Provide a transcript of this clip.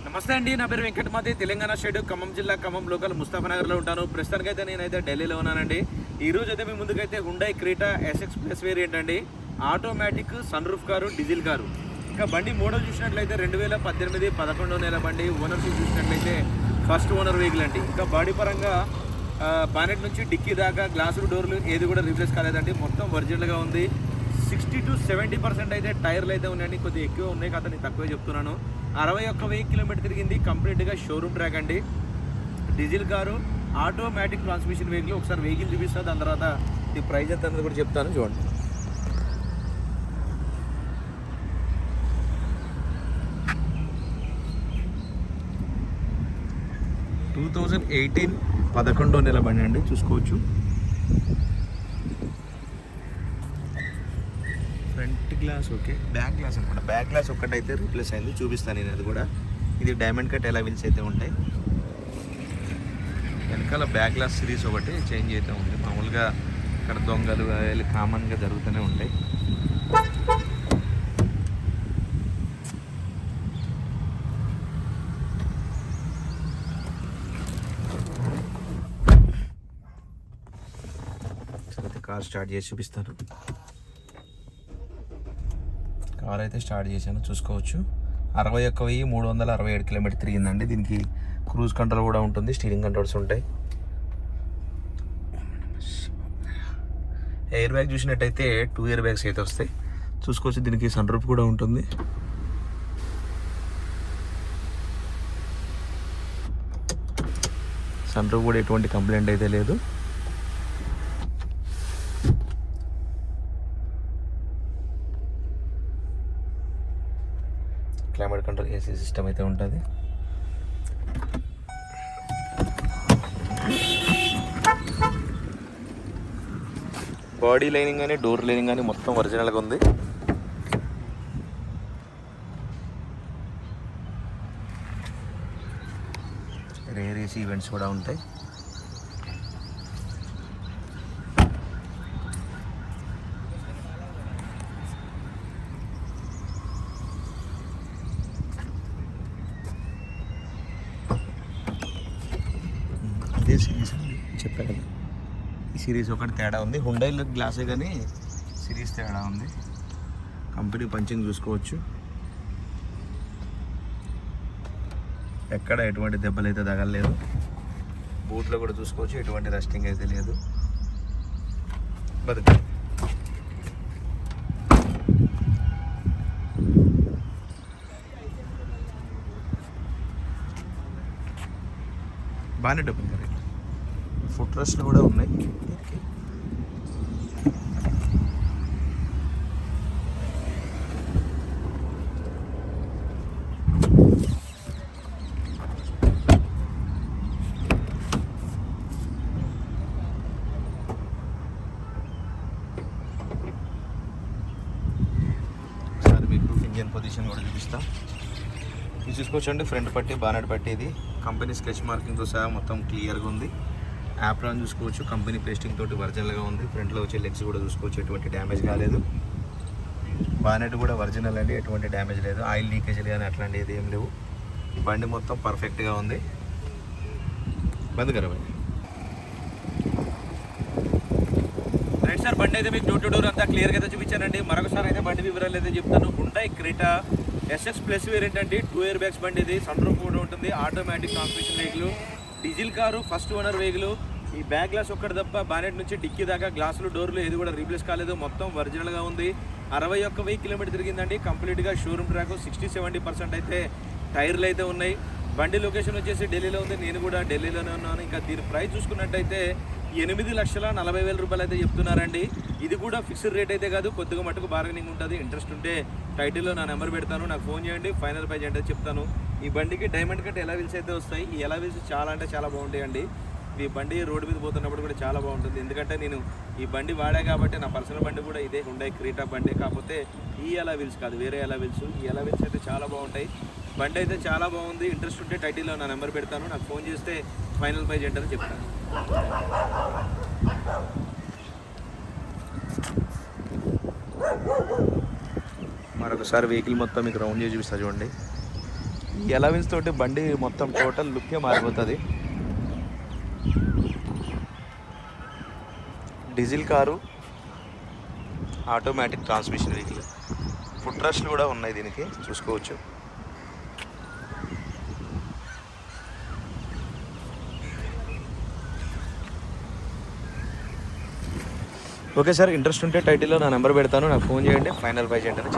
నమస్తే అండి, నా పేరు వెంకటమాది. తెలంగాణ స్టేట్ ఖమ్మం జిల్లా ఖమ్మం లోకల్ ముస్తాఫానగర్లో ఉంటాను. ప్రస్తుతానికైతే నేనైతే ఢిల్లీలో ఉన్నానండి. ఈ రోజు అయితే మీ ముందుకైతే Hyundai Creta SX plus variant అండి, automatic sun roof car, diesel car. ఇంకా బండి మోడల్ చూసినట్లయితే 2018 11వ నెల బండి. ఓనర్షిప్ చూసినట్లయితే ఫస్ట్ ఓనర్ వెహికల్ అండి. ఇంకా బాడీ పరంగా బానెట్ నుంచి డిక్కీ దాకా గ్లాసులు డోర్లు ఏది కూడా రీప్లేస్ కాలేదండి, మొత్తం ఒరిజినల్గా ఉంది. 60 to 70% అయితే టైర్లు అయితే ఉన్నాయండి, కొద్దిగా ఎక్కువ ఉన్నాయి కదా, నేను తక్కువే చెప్తున్నాను. 61,000 కిలోమీటర్ తిరిగింది, కంప్లీట్గా షోరూమ్ ట్రాక్ అండి. Diesel car, automatic transmission vehicle. ఒకసారి వెహికల్ చూపిస్తాను, దాని తర్వాత ఈ ప్రైస్ ఎంత అన్నది కూడా చెప్తాను, చూడండి. టూ 2018 11వ నెల బండి అండి, చూసుకోవచ్చు. Front glass okay, back glass అనమాట. బ్యాక్ గ్లాస్ ఒక్కటైతే రీప్లేస్ అయింది, చూపిస్తాను నేను అది కూడా. ఇది డైమండ్ కట్ ఎలా వీల్స్ అయితే ఉంటాయి. వెనకాల బ్యాక్ గ్లాస్ సిరీస్ ఒకటి చేంజ్ అయితే ఉంది. మామూలుగా ఇక్కడ దొంగలు అవి కామన్గా జరుగుతూనే ఉంటాయి. కార్ స్టార్ట్ చేసి చూపిస్తాను. కార్ అయితే స్టార్ట్ చేశాను, చూసుకోవచ్చు. 61,367 కిలోమీటర్ తిరిగిందండి. దీనికి క్రూజ్ కంట్రోల్ కూడా ఉంటుంది, స్టీరింగ్ కంట్రోల్స్ ఉంటాయి. ఎయిర్ బ్యాగ్ చూసినట్టయితే 2 ఎయిర్ బ్యాగ్స్ అయితే వస్తాయి, చూసుకోవచ్చు. దీనికి సన్ రూఫ్ కూడా ఉంటుంది. సన్ రూఫ్ కూడా ఎటువంటి కంప్లైంట్ అయితే లేదు. క్లైమేట్ కంట్రోల్ AC సిస్టమ్ అయితే ఉంటుంది. బాడీ లైనింగ్ కానీ డోర్ లైనింగ్ కానీ మొత్తం ఒరిజినల్గా ఉంది. రేర్ AC ఈవెంట్స్ కూడా ఉంటాయి. ఇదే సిరీస్ అండి, చెప్పా కదా. ఈ సిరీస్ ఒకటి తేడా ఉంది, హుండైలో గ్లాసే కానీ సిరీస్ తేడా ఉంది. కంపెనీ పంచింగ్ చూసుకోవచ్చు. ఎక్కడ ఎటువంటి దెబ్బలు అయితే తగలలేదు. బూట్లో కూడా చూసుకోవచ్చు, ఎటువంటి రస్టింగ్ అయితే లేదు. బతుకు బాగానే డబ్బులు మరి. ఫుట్ రెస్ట్లు కూడా ఉన్నాయి. ఒకసారి మీకు ఇంజన్ పొజిషన్ కూడా చూపిస్తాం. ఇది చూసుకోవచ్చండి, ఫ్రంట్ పట్టి, బానెట్ పట్టి. ఇది కంపెనీ స్కెచ్ మార్కింగ్తో సహా మొత్తం క్లియర్గా ఉంది. యాప్రాన్ చూసుకోవచ్చు, కంపెనీ పేస్టింగ్ తోటి ఒరిజినల్గా ఉంది. ఫ్రంట్లో వచ్చే లెగ్స్ కూడా చూసుకోవచ్చు, ఎటువంటి డ్యామేజ్ కాలేదు. బానెట్ కూడా ఒరిజినల్ అండి, ఎటువంటి డ్యామేజ్ లేదు. ఆయిల్ లీకేజ్ కానీ అట్లాంటివి ఏం లేవు. ఈ బండి మొత్తం పర్ఫెక్ట్గా ఉంది. బంద్ కరవండి. రైట్ సార్, బండి అయితే మీకు డోర్ టు డోర్ అంతా క్లియర్గా అయితే చూపించానండి. మరొకసారి అయితే బండి వివరాలు అయితే చెప్తాను. Hyundai Creta SX plus variant అండి, 2 ఎయిర్ బ్యాగ్స్ బండి. ఇది సన్ రూఫ్ కూడా ఉంటుంది, automatic transmission vehicle, diesel car, first owner vehicle. ఈ బ్యాగ్ గ్లాస్ ఒక్కటి తప్ప బానెట్ నుంచి డిక్కీ దాకా గ్లాసులు డోర్లు ఏది కూడా రీప్లేస్ కాలేదు, మొత్తం ఒరిజినల్గా ఉంది. 61,000 కిలోమీటర్ తిరిగిందండి, కంప్లీట్గా షోరూమ్ ట్రాక్. 60-70% అయితే టైర్లు అయితే ఉన్నాయి. బండి లొకేషన్ వచ్చేసి ఢిల్లీలో ఉంది, నేను కూడా ఢిల్లీలోనే ఉన్నాను. ఇంకా దీని ప్రైస్ చూసుకున్నట్టయితే 8,40,000 రూపాయలు అయితే చెప్తున్నారండి. ఇది కూడా ఫిక్స్డ్ రేట్ అయితే కాదు, కొద్దిగా మటుకు బార్గెనింగ్ ఉంటుంది. ఇంట్రెస్ట్ ఉంటే టైటిల్లో నా నెంబర్ పెడతాను, నాకు ఫోన్ చేయండి, ఫైనల్ ప్రైజ్ అంటే చెప్తాను. ఈ బండికి డైమండ్ కట్ ఎలా వీల్స్ అయితే వస్తాయి. ఈ ఎలా వీల్స్ చాలా అంటే చాలా బాగుంటాయండి. ఈ బండి రోడ్డు మీద పోతున్నప్పుడు కూడా చాలా బాగుంటుంది, ఎందుకంటే నేను ఈ బండి వాడా కాబట్టి. నా పర్సనల్ బండి కూడా ఇదే హుండై క్రీటా బండి, కాకపోతే ఈ ఎలా వీల్స్ కాదు, వేరే ఎలా వీల్స్. ఈ ఎలా వీల్స్ అయితే చాలా బాగుంటాయి. బండి అయితే చాలా బాగుంది. ఇంట్రెస్ట్ ఉంటే టైటిల్లో నా నెంబర్ పెడతాను, నాకు ఫోన్ చేస్తే ఫైనల్ ప్రైజ్ ఏంటని చెప్తాను. మరొకసారి వెహికల్ మొత్తం మీకు రౌండ్ చేసి చూపిస్తా చూడండి. ఈ అలవెన్స్ తోటి బండి మొత్తం టోటల్ లుక్కే మారిపోతుంది. Diesel car, automatic transmission vehicle. Foot రెస్ట్లు కూడా ఉన్నాయి దీనికి, చూసుకోవచ్చు. ఓకే సార్, ఇంట్రెస్ట్ ఉంటే టైటిల్లో నా నెంబర్ పెడతాను, నాకు ఫోన్ చేయండి, ఫైనల్ ప్రైస్ ఏంటని